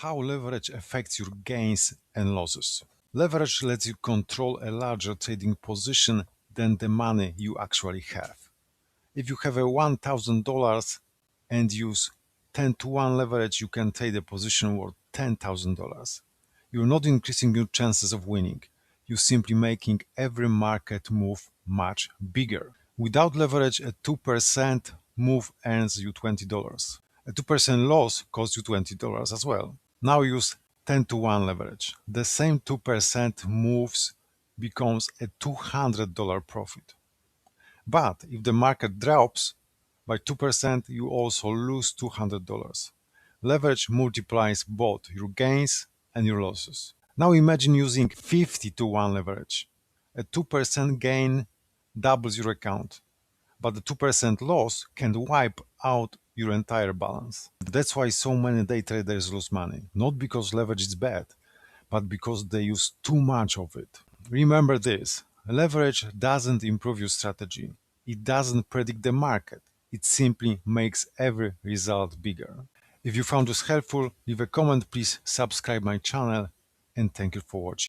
How leverage affects your gains and losses. Leverage lets you control a larger trading position than the money you actually have. If you have a $1,000 and use 10 to 1 leverage, you can trade a position worth $10,000. You're not increasing your chances of winning. You're simply making every market move much bigger. Without leverage, a 2% move earns you $20. A 2% loss costs you $20 as well. Now use 10 to 1 leverage. The same 2% moves becomes a $200 profit. But if the market drops by 2%, you also lose $200. Leverage multiplies both your gains and your losses. Now imagine using 50 to 1 leverage. A 2% gain doubles your account, but the 2% loss can wipe out your entire balance. That's why so many day traders lose money. Not because leverage is bad, but because they use too much of it. Remember this, leverage doesn't improve your strategy. It doesn't predict the market. It simply makes every result bigger. If you found this helpful, leave a comment, please subscribe my channel, and thank you for watching.